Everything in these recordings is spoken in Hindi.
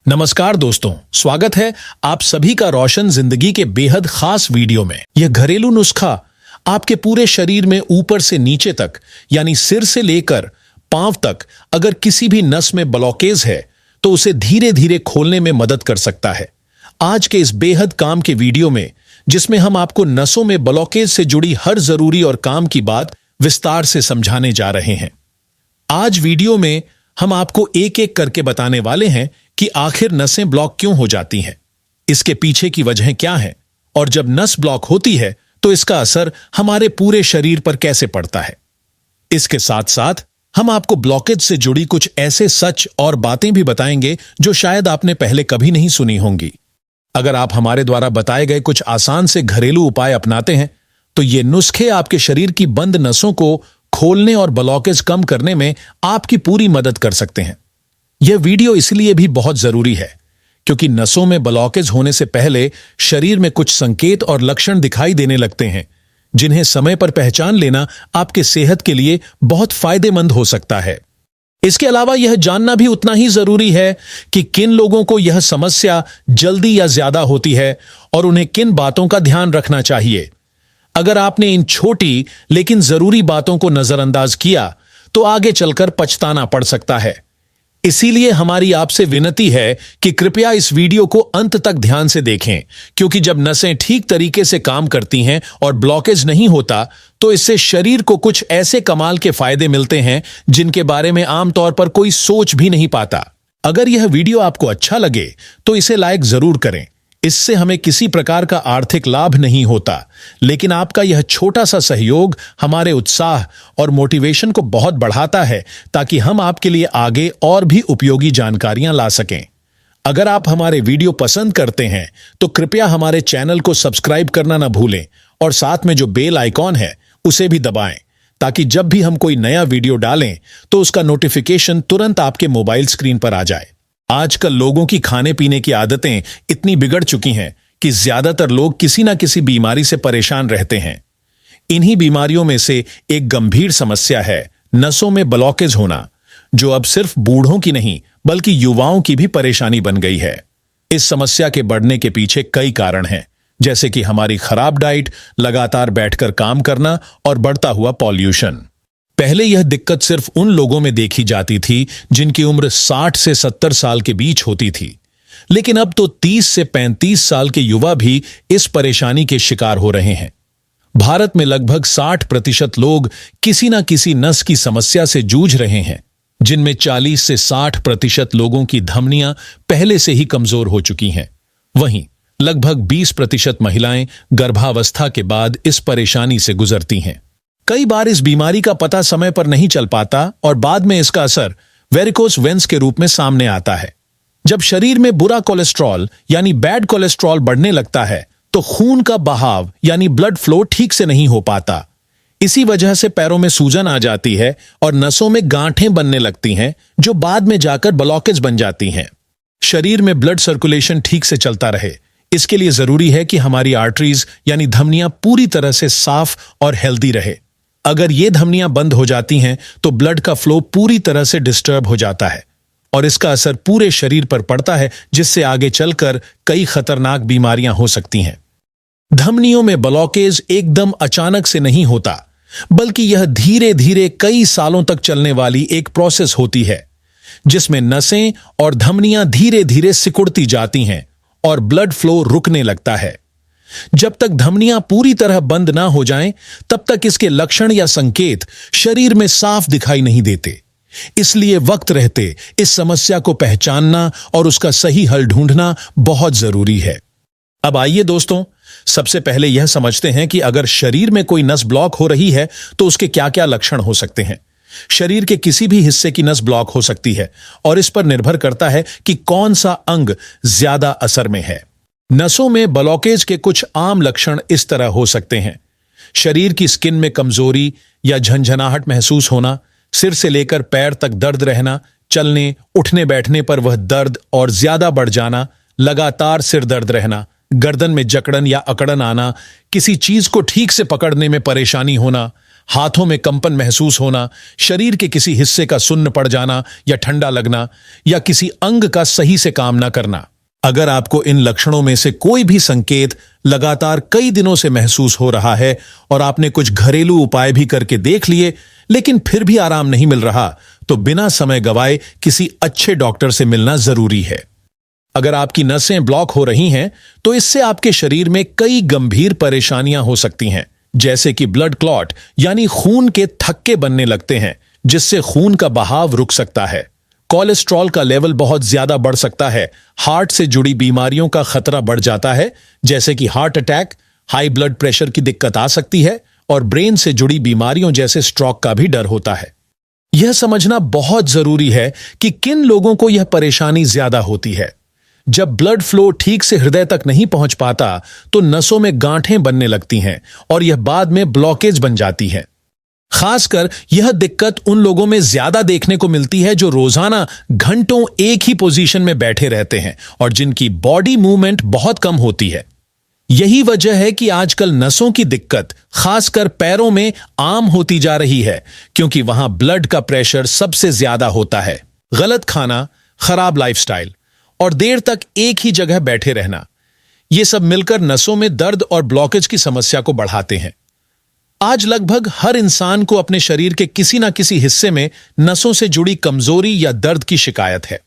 नमस्कार दोस्तों, स्वागत है आप सभी का रोशन जिंदगी के बेहद खास वीडियो में। यह घरेलू नुस्खा आपके पूरे शरीर में ऊपर से नीचे तक यानी सिर से लेकर पांव तक अगर किसी भी नस में ब्लॉकेज है तो उसे धीरे धीरे खोलने में मदद कर सकता है। आज के इस बेहद काम के वीडियो में, जिसमें हम आपको नसों में ब्लॉकेज से जुड़ी हर जरूरी और काम की बात विस्तार से समझाने जा रहे हैं। आज वीडियो में हम आपको एक एक करके बताने वाले हैं कि आखिर नसें ब्लॉक क्यों हो जाती हैं, इसके पीछे की वजह क्या है और जब नस ब्लॉक होती है तो इसका असर हमारे पूरे शरीर पर कैसे पड़ता है। इसके साथ साथ हम आपको ब्लॉकेज से जुड़ी कुछ ऐसे सच और बातें भी बताएंगे जो शायद आपने पहले कभी नहीं सुनी होंगी। अगर आप हमारे द्वारा बताए गए कुछ आसान से घरेलू उपाय अपनाते हैं तो ये नुस्खे आपके शरीर की बंद नसों को खोलने और ब्लॉकेज कम करने में आपकी पूरी मदद कर सकते हैं। यह वीडियो इसलिए भी बहुत जरूरी है क्योंकि नसों में ब्लॉकेज होने से पहले शरीर में कुछ संकेत और लक्षण दिखाई देने लगते हैं, जिन्हें समय पर पहचान लेना आपके सेहत के लिए बहुत फायदेमंद हो सकता है। इसके अलावा यह जानना भी उतना ही जरूरी है कि किन लोगों को यह समस्या जल्दी या ज्यादा होती है और उन्हें किन बातों का ध्यान रखना चाहिए। अगर आपने इन छोटी लेकिन जरूरी बातों को नजरअंदाज किया तो आगे चलकर पछताना पड़ सकता है। इसीलिए हमारी आपसे विनती है कि कृपया इस वीडियो को अंत तक ध्यान से देखें, क्योंकि जब नसें ठीक तरीके से काम करती हैं और ब्लॉकेज नहीं होता तो इससे शरीर को कुछ ऐसे कमाल के फायदे मिलते हैं जिनके बारे में आमतौर पर कोई सोच भी नहीं पाता। अगर यह वीडियो आपको अच्छा लगे तो इसे लाइक जरूर करें। इससे हमें किसी प्रकार का आर्थिक लाभ नहीं होता, लेकिन आपका यह छोटा सा सहयोग हमारे उत्साह और मोटिवेशन को बहुत बढ़ाता है ताकि हम आपके लिए आगे और भी उपयोगी जानकारियां ला सकें। अगर आप हमारे वीडियो पसंद करते हैं तो कृपया हमारे चैनल को सब्सक्राइब करना ना भूलें और साथ में जो बेल आइकॉन है उसे भी दबाएं ताकि जब भी हम कोई नया वीडियो डालें तो उसका नोटिफिकेशन तुरंत आपके मोबाइल स्क्रीन पर आ जाए। आजकल लोगों की खाने पीने की आदतें इतनी बिगड़ चुकी हैं कि ज्यादातर लोग किसी ना किसी बीमारी से परेशान रहते हैं। इन्हीं बीमारियों में से एक गंभीर समस्या है नसों में ब्लॉकेज होना, जो अब सिर्फ बूढ़ों की नहीं बल्कि युवाओं की भी परेशानी बन गई है। इस समस्या के बढ़ने के पीछे कई कारण हैं, जैसे कि हमारी खराब डाइट, लगातार बैठकर काम करना और बढ़ता हुआ पॉल्यूशन। पहले यह दिक्कत सिर्फ उन लोगों में देखी जाती थी जिनकी उम्र 60 से 70 साल के बीच होती थी, लेकिन अब तो 30 से 35 साल के युवा भी इस परेशानी के शिकार हो रहे हैं। भारत में लगभग 60% लोग किसी न किसी नस की समस्या से जूझ रहे हैं, जिनमें 40 से 60% लोगों की धमनियां पहले से ही कमजोर हो चुकी हैं। वहीं लगभग 20% महिलाएं गर्भावस्था के बाद इस परेशानी से गुजरती हैं। कई बार इस बीमारी का पता समय पर नहीं चल पाता और बाद में इसका असर वेरिकोस वेन्स के रूप में सामने आता है। जब शरीर में बुरा कोलेस्ट्रॉल यानी बैड कोलेस्ट्रॉल बढ़ने लगता है तो खून का बहाव यानी ब्लड फ्लो ठीक से नहीं हो पाता। इसी वजह से पैरों में सूजन आ जाती है और नसों में गांठें बनने लगती हैं, जो बाद में जाकर ब्लॉकेज बन जाती हैं। शरीर में ब्लड सर्कुलेशन ठीक से चलता रहे, इसके लिए जरूरी है कि हमारी आर्टरीज यानी धमनियां पूरी तरह से साफ और हेल्दी रहे। अगर ये धमनियां बंद हो जाती हैं तो ब्लड का फ्लो पूरी तरह से डिस्टर्ब हो जाता है और इसका असर पूरे शरीर पर पड़ता है, जिससे आगे चलकर कई खतरनाक बीमारियां हो सकती हैं। धमनियों में ब्लॉकेज एकदम अचानक से नहीं होता, बल्कि यह धीरे धीरे कई सालों तक चलने वाली एक प्रोसेस होती है, जिसमें नसें और धमनियां धीरे धीरे सिकुड़ती जाती हैं और ब्लड फ्लो रुकने लगता है। जब तक धमनियां पूरी तरह बंद ना हो जाएं, तब तक इसके लक्षण या संकेत शरीर में साफ दिखाई नहीं देते। इसलिए वक्त रहते इस समस्या को पहचानना और उसका सही हल ढूंढना बहुत जरूरी है। अब आइए दोस्तों, सबसे पहले यह समझते हैं कि अगर शरीर में कोई नस ब्लॉक हो रही है तो उसके क्या क्या लक्षण हो सकते हैं। शरीर के किसी भी हिस्से की नस ब्लॉक हो सकती है और इस पर निर्भर करता है कि कौन सा अंग ज्यादा असर में है। नसों में ब्लॉकेज के कुछ आम लक्षण इस तरह हो सकते हैं: शरीर की स्किन में कमजोरी या झंझनाहट महसूस होना, सिर से लेकर पैर तक दर्द रहना, चलने उठने बैठने पर वह दर्द और ज्यादा बढ़ जाना, लगातार सिर दर्द रहना, गर्दन में जकड़न या अकड़न आना, किसी चीज को ठीक से पकड़ने में परेशानी होना, हाथों में कंपन महसूस होना, शरीर के किसी हिस्से का सुन्न पड़ जाना या ठंडा लगना, या किसी अंग का सही से काम न करना। अगर आपको इन लक्षणों में से कोई भी संकेत लगातार कई दिनों से महसूस हो रहा है और आपने कुछ घरेलू उपाय भी करके देख लिए लेकिन फिर भी आराम नहीं मिल रहा, तो बिना समय गवाए किसी अच्छे डॉक्टर से मिलना जरूरी है। अगर आपकी नसें ब्लॉक हो रही हैं तो इससे आपके शरीर में कई गंभीर परेशानियां हो सकती हैं, जैसे कि ब्लड क्लॉट यानी खून के थक्के बनने लगते हैं, जिससे खून का बहाव रुक सकता है। कोलेस्ट्रॉल का लेवल बहुत ज्यादा बढ़ सकता है। हार्ट से जुड़ी बीमारियों का खतरा बढ़ जाता है, जैसे कि heart attack, high blood pressure की दिक्कत आ सकती है और ब्रेन से जुड़ी बीमारियों जैसे स्ट्रोक का भी डर होता है। यह समझना बहुत जरूरी है कि किन लोगों को यह परेशानी ज्यादा होती है। जब ब्लड फ्लो ठीक से हृदय तक नहीं पहुंच पाता तो नसों में गांठें बनने लगती हैं और यह बाद में ब्लॉकेज बन जाती है। खासकर यह दिक्कत उन लोगों में ज्यादा देखने को मिलती है जो रोजाना घंटों एक ही पोजीशन में बैठे रहते हैं और जिनकी बॉडी मूवमेंट बहुत कम होती है। यही वजह है कि आजकल नसों की दिक्कत खासकर पैरों में आम होती जा रही है, क्योंकि वहां ब्लड का प्रेशर सबसे ज्यादा होता है। गलत खाना, खराब लाइफस्टाइल और देर तक एक ही जगह बैठे रहना, ये सब मिलकर नसों में दर्द और ब्लॉकेज की समस्या को बढ़ाते हैं। आज लगभग हर इंसान को अपने शरीर के किसी न किसी हिस्से में नसों से जुड़ी कमजोरी या दर्द की शिकायत है।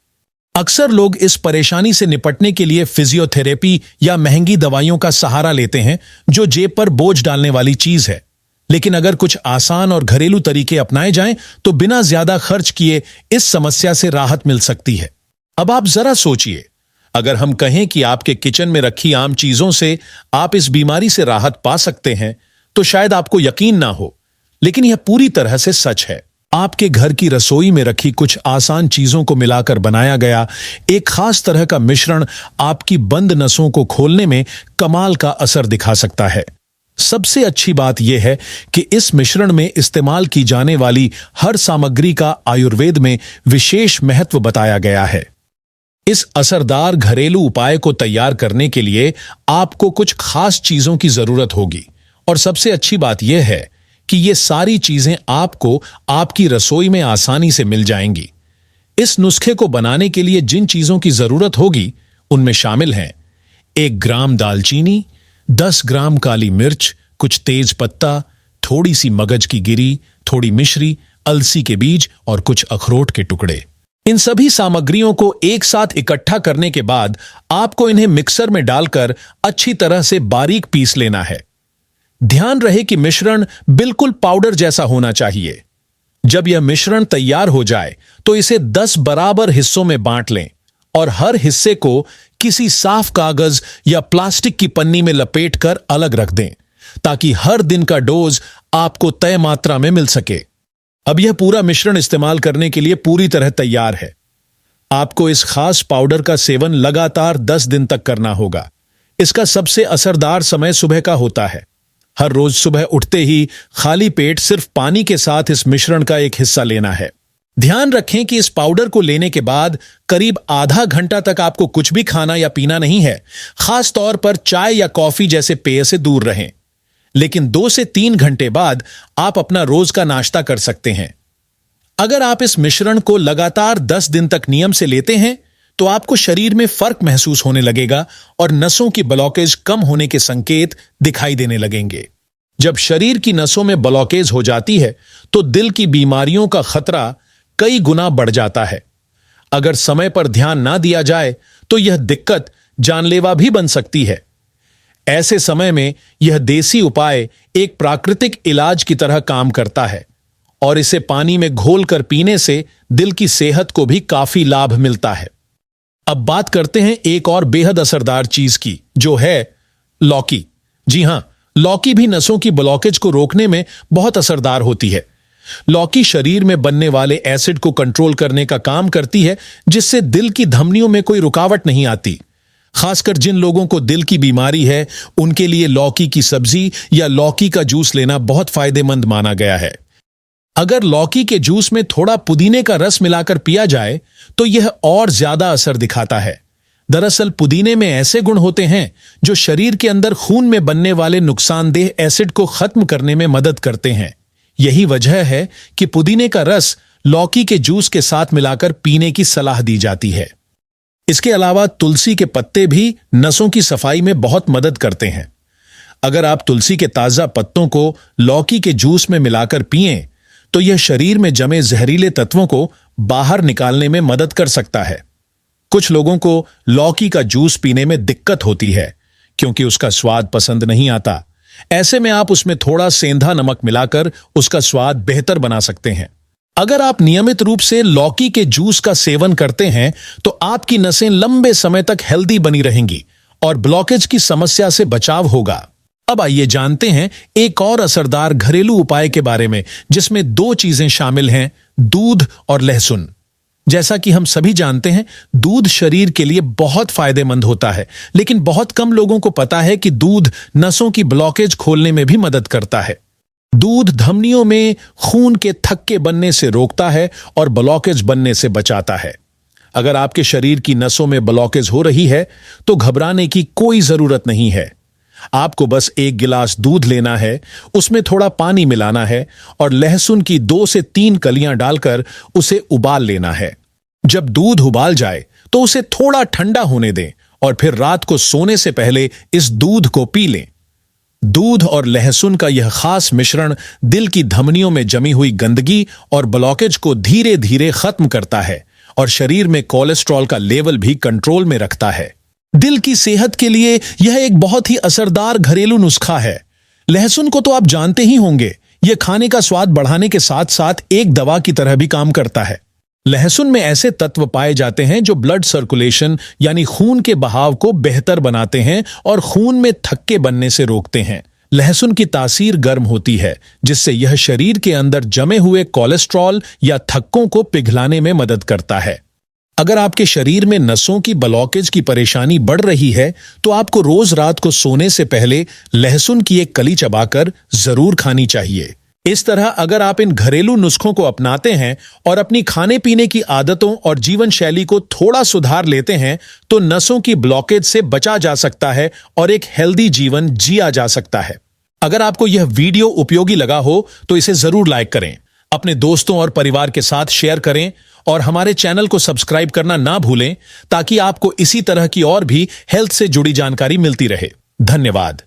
अक्सर लोग इस परेशानी से निपटने के लिए फिजियोथेरेपी या महंगी दवाइयों का सहारा लेते हैं, जो जेब पर बोझ डालने वाली चीज है। लेकिन अगर कुछ आसान और घरेलू तरीके अपनाए जाएं तो बिना ज्यादा खर्च किए इस समस्या से राहत मिल सकती है। अब आप जरा सोचिए, अगर हम कहें कि आपके किचन में रखी आम चीजों से आप इस बीमारी से राहत पा सकते हैं, तो शायद आपको यकीन ना हो, लेकिन यह पूरी तरह से सच है। आपके घर की रसोई में रखी कुछ आसान चीजों को मिलाकर बनाया गया एक खास तरह का मिश्रण आपकी बंद नसों को खोलने में कमाल का असर दिखा सकता है। सबसे अच्छी बात यह है कि इस मिश्रण में इस्तेमाल की जाने वाली हर सामग्री का आयुर्वेद में विशेष महत्व बताया गया है। इस असरदार घरेलू उपाय को तैयार करने के लिए आपको कुछ खास चीजों की जरूरत होगी, और सबसे अच्छी बात यह है कि ये सारी चीजें आपको आपकी रसोई में आसानी से मिल जाएंगी। इस नुस्खे को बनाने के लिए जिन चीजों की जरूरत होगी उनमें शामिल हैं 1 ग्राम दालचीनी, 10 ग्राम काली मिर्च, कुछ तेज पत्ता, थोड़ी सी मगज की गिरी, थोड़ी मिश्री, अलसी के बीज और कुछ अखरोट के टुकड़े। इन सभी सामग्रियों को एक साथ इकट्ठा करने के बाद आपको इन्हें मिक्सर में डालकर अच्छी तरह से बारीक पीस लेना है। ध्यान रहे कि मिश्रण बिल्कुल पाउडर जैसा होना चाहिए। जब यह मिश्रण तैयार हो जाए तो इसे 10 बराबर हिस्सों में बांट लें और हर हिस्से को किसी साफ कागज या प्लास्टिक की पन्नी में लपेटकर अलग रख दें, ताकि हर दिन का डोज आपको तय मात्रा में मिल सके। अब यह पूरा मिश्रण इस्तेमाल करने के लिए पूरी तरह तैयार है। आपको इस खास पाउडर का सेवन लगातार 10 दिन तक करना होगा। इसका सबसे असरदार समय सुबह का होता है। हर रोज सुबह उठते ही खाली पेट सिर्फ पानी के साथ इस मिश्रण का एक हिस्सा लेना है। ध्यान रखें कि इस पाउडर को लेने के बाद करीब आधा घंटा तक आपको कुछ भी खाना या पीना नहीं है। खास तौर पर चाय या कॉफी जैसे पेय से दूर रहें। लेकिन 2 से 3 घंटे बाद आप अपना रोज का नाश्ता कर सकते हैं। अगर आप इस मिश्रण को लगातार 10 दिन तक नियम से लेते हैं तो आपको शरीर में फर्क महसूस होने लगेगा और नसों की ब्लॉकेज कम होने के संकेत दिखाई देने लगेंगे। जब शरीर की नसों में ब्लॉकेज हो जाती है तो दिल की बीमारियों का खतरा कई गुना बढ़ जाता है। अगर समय पर ध्यान ना दिया जाए तो यह दिक्कत जानलेवा भी बन सकती है। ऐसे समय में यह देसी उपाय एक प्राकृतिक इलाज की तरह काम करता है और इसे पानी में घोलकर पीने से दिल की सेहत को भी काफी लाभ मिलता है। अब बात करते हैं एक और बेहद असरदार चीज की, जो है लौकी। जी हां, लौकी भी नसों की ब्लॉकेज को रोकने में बहुत असरदार होती है। लौकी शरीर में बनने वाले एसिड को कंट्रोल करने का काम करती है, जिससे दिल की धमनियों में कोई रुकावट नहीं आती। खासकर जिन लोगों को दिल की बीमारी है उनके लिए लौकी की सब्जी या लौकी का जूस लेना बहुत फायदेमंद माना गया है। अगर लौकी के जूस में थोड़ा पुदीने का रस मिलाकर पिया जाए तो यह और ज्यादा असर दिखाता है। दरअसल पुदीने में ऐसे गुण होते हैं जो शरीर के अंदर खून में बनने वाले नुकसानदेह एसिड को खत्म करने में मदद करते हैं। यही वजह है कि पुदीने का रस लौकी के जूस के साथ मिलाकर पीने की सलाह दी जाती है। इसके अलावा तुलसी के पत्ते भी नसों की सफाई में बहुत मदद करते हैं। अगर आप तुलसी के ताजा पत्तों को लौकी के जूस में मिलाकर पिएं, तो यह शरीर में जमे जहरीले तत्वों को बाहर निकालने में मदद कर सकता है। कुछ लोगों को लौकी का जूस पीने में दिक्कत होती है क्योंकि उसका स्वाद पसंद नहीं आता। ऐसे में आप उसमें थोड़ा सेंधा नमक मिलाकर उसका स्वाद बेहतर बना सकते हैं। अगर आप नियमित रूप से लौकी के जूस का सेवन करते हैं तो आपकी नसें लंबे समय तक हेल्दी बनी रहेंगी और ब्लॉकेज की समस्या से बचाव होगा। अब आइए जानते हैं एक और असरदार घरेलू उपाय के बारे में, जिसमें 2 चीजें शामिल हैं, दूध और लहसुन। जैसा कि हम सभी जानते हैं, दूध शरीर के लिए बहुत फायदेमंद होता है, लेकिन बहुत कम लोगों को पता है कि दूध नसों की ब्लॉकेज खोलने में भी मदद करता है। दूध धमनियों में खून के थक्के बनने से रोकता है और ब्लॉकेज बनने से बचाता है। अगर आपके शरीर की नसों में ब्लॉकेज हो रही है तो घबराने की कोई जरूरत नहीं है। आपको बस 1 गिलास दूध लेना है, उसमें थोड़ा पानी मिलाना है और लहसुन की 2 से 3 कलियां डालकर उसे उबाल लेना है। जब दूध उबाल जाए तो उसे थोड़ा ठंडा होने दें और फिर रात को सोने से पहले इस दूध को पी लें। दूध और लहसुन का यह खास मिश्रण दिल की धमनियों में जमी हुई गंदगी और ब्लॉकेज को धीरे धीरे खत्म करता है और शरीर में कोलेस्ट्रॉल का लेवल भी कंट्रोल में रखता है। दिल की सेहत के लिए यह एक बहुत ही असरदार घरेलू नुस्खा है। लहसुन को तो आप जानते ही होंगे, यह खाने का स्वाद बढ़ाने के साथ साथ एक दवा की तरह भी काम करता है। लहसुन में ऐसे तत्व पाए जाते हैं जो ब्लड सर्कुलेशन यानी खून के बहाव को बेहतर बनाते हैं और खून में थक्के बनने से रोकते हैं। लहसुन की तासीर गर्म होती है, जिससे यह शरीर के अंदर जमे हुए कोलेस्ट्रॉल या थक्कों को पिघलाने में मदद करता है। अगर आपके शरीर में नसों की ब्लॉकेज की परेशानी बढ़ रही है तो आपको रोज रात को सोने से पहले लहसुन की एक कली चबाकर जरूर खानी चाहिए। इस तरह अगर आप इन घरेलू नुस्खों को अपनाते हैं और अपनी खाने पीने की आदतों और जीवन शैली को थोड़ा सुधार लेते हैं तो नसों की ब्लॉकेज से बचा जा सकता है और एक हेल्दी जीवन जिया जा सकता है। अगर आपको यह वीडियो उपयोगी लगा हो तो इसे जरूर लाइक करें, अपने दोस्तों और परिवार के साथ शेयर करें और हमारे चैनल को सब्सक्राइब करना ना भूलें ताकि आपको इसी तरह की और भी हेल्थ से जुड़ी जानकारी मिलती रहे। धन्यवाद।